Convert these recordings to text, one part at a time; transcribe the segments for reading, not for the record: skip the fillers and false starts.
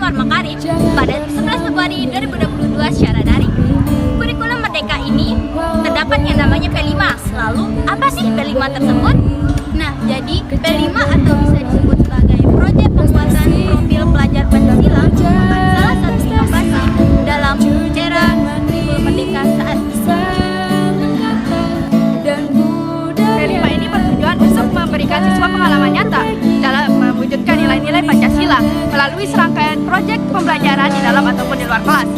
Anwar Makarim pada 11 Februari 2022 secara daring. Kurikulum Merdeka ini terdapat yang namanya P5. Lalu, apa sih P5 tersebut? Nah, jadi P5 atau bisa disebut sebagai proyek penguatan profil pelajar Pancasila merupakan salah satu inovasi dalam era kurikulum Merdeka saat ini. P5 ini bertujuan untuk memberikan siswa pengalaman nyata dalam mewujudkan nilai-nilai Pancasila melalui serangkaian proyek pembelajaran di dalam ataupun di luar kelas.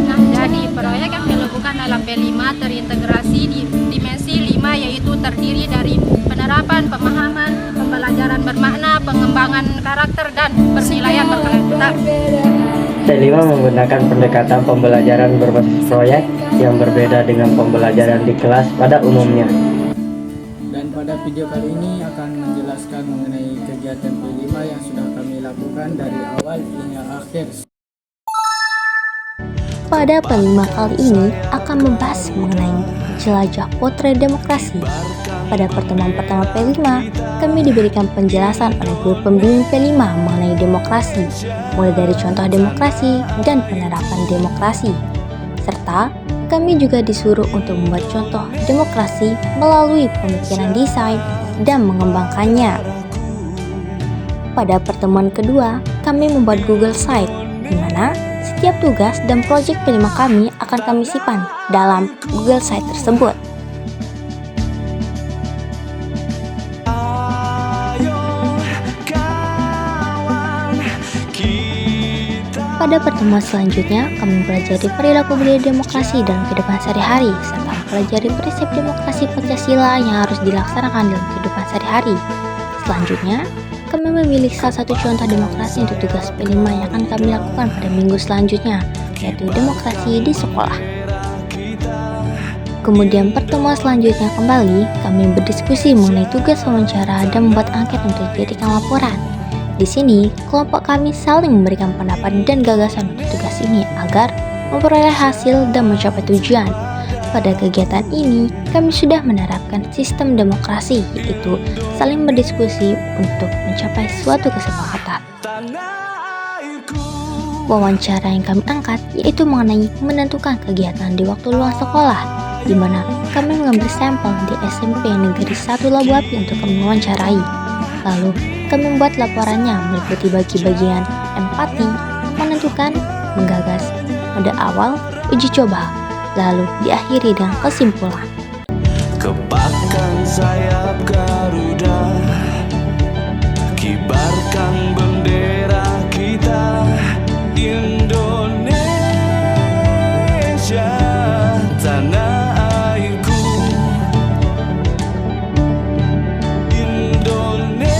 Nah, jadi proyek yang dilakukan dalam P5 terintegrasi di dimensi 5, yaitu terdiri dari penerapan, pemahaman, pembelajaran bermakna, pengembangan karakter, dan penilaian berkelanjutan. P5 menggunakan pendekatan pembelajaran berbasis proyek yang berbeda dengan pembelajaran di kelas pada umumnya. Dan pada video kali ini akan menjelaskan mengenai kegiatan P5 yang sudah kami lakukan dari awal hingga akhir. Pada P5 kali ini akan membahas mengenai jelajah potret demokrasi. Pada pertemuan pertama P5, kami diberikan penjelasan oleh guru pembimbing P5 mengenai demokrasi, mulai dari contoh demokrasi dan penerapan demokrasi. Serta kami juga disuruh untuk membuat contoh demokrasi melalui pemikiran desain dan mengembangkannya. Pada pertemuan kedua, kami membuat Google Site, di mana setiap tugas dan proyek P5 kami akan kami simpan dalam Google Site tersebut. Pada pertemuan selanjutnya, kami mempelajari perilaku budaya demokrasi dalam kehidupan sehari-hari, serta mempelajari prinsip demokrasi Pancasila yang harus dilaksanakan dalam kehidupan sehari-hari. Selanjutnya, kami memilih salah satu contoh demokrasi untuk tugas P5 yang akan kami lakukan pada minggu selanjutnya, yaitu demokrasi di sekolah. Kemudian pertemuan selanjutnya kembali, kami berdiskusi mengenai tugas wawancara dan membuat angket untuk dijadikan laporan. Di sini, kelompok kami saling memberikan pendapat dan gagasan untuk tugas ini agar memperoleh hasil dan mencapai tujuan. Pada kegiatan ini, kami sudah menerapkan sistem demokrasi, yaitu saling berdiskusi untuk mencapai suatu kesepakatan. Wawancara yang kami angkat yaitu mengenai menentukan kegiatan di waktu luang sekolah, di mana kami mengambil sampel di SMP Negeri 1 Labu Api untuk kami wawancarai. Lalu, kami membuat laporannya meliputi bagi-bagian empati, menentukan, menggagas, mode awal, uji coba, lalu diakhiri dengan kesimpulan. Kepakkan sayap Garuda, kibarkan bendera kita, Indonesia, tanah airku, Indonesia,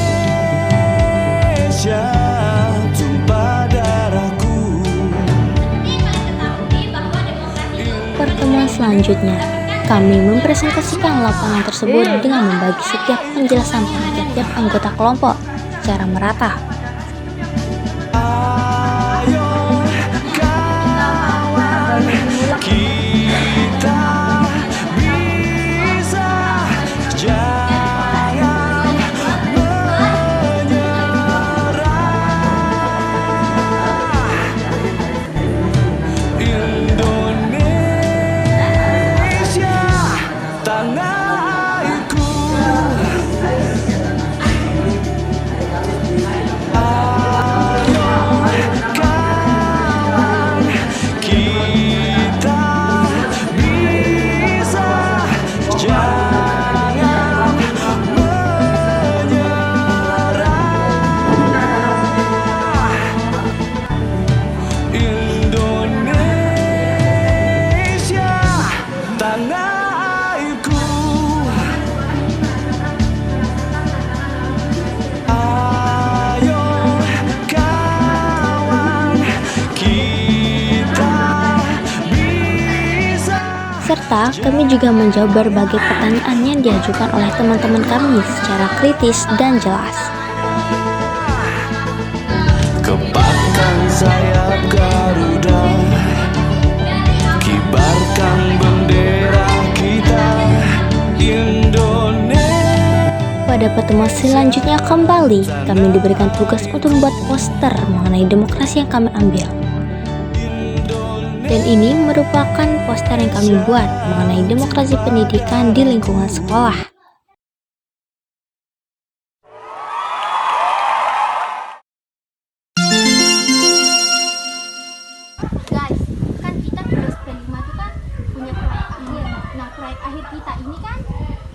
tumpah darahku. Pertemuan selanjutnya, kami mempresentasikan lapangan tersebut dengan membagi setiap penjelasan pada tiap anggota kelompok secara merata. Kita bisa, jangan menyerah. Indonesia, tanah airku. Serta kami juga menjawab berbagai pertanyaan yang diajukan oleh teman-teman kami secara kritis dan jelas. Kepakkan sayap Garuda, kibarkan bendera kita, Indonesia. Pada pertemuan selanjutnya kembali, kami diberikan tugas untuk membuat poster mengenai demokrasi yang kami ambil. Dan ini merupakan poster yang kami buat mengenai demokrasi pendidikan di lingkungan sekolah. Guys, kan kita tugas P5 itu kan punya proyek akhir. Nah, proyek akhir kita ini kan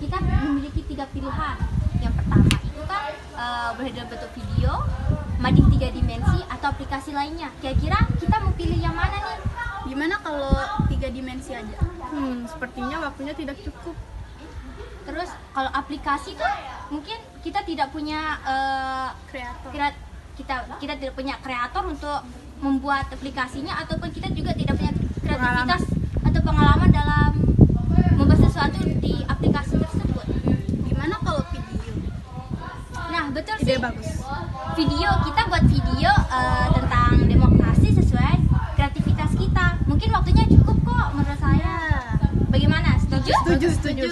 kita memiliki 3 pilihan. Yang pertama itu kan boleh dalam bentuk video, mading 3 dimensi, atau aplikasi lainnya. Kira-kira kita mau pilih yang mana nih? Gimana kalau 3 dimensi aja? Sepertinya waktunya tidak cukup. Terus kalau aplikasi tuh mungkin kita tidak punya Kreator. kita tidak punya kreator untuk membuat aplikasinya, ataupun kita juga tidak punya kreativitas atau pengalaman dalam membuat sesuatu di aplikasi tersebut. Gimana kalau video? Nah, betul Ide sih. bagus. Video, kita buat video tentang demokrasi sesuai kreativitas kita. Mungkin waktunya cukup kok menurut saya. Bagaimana? Setuju? Setuju.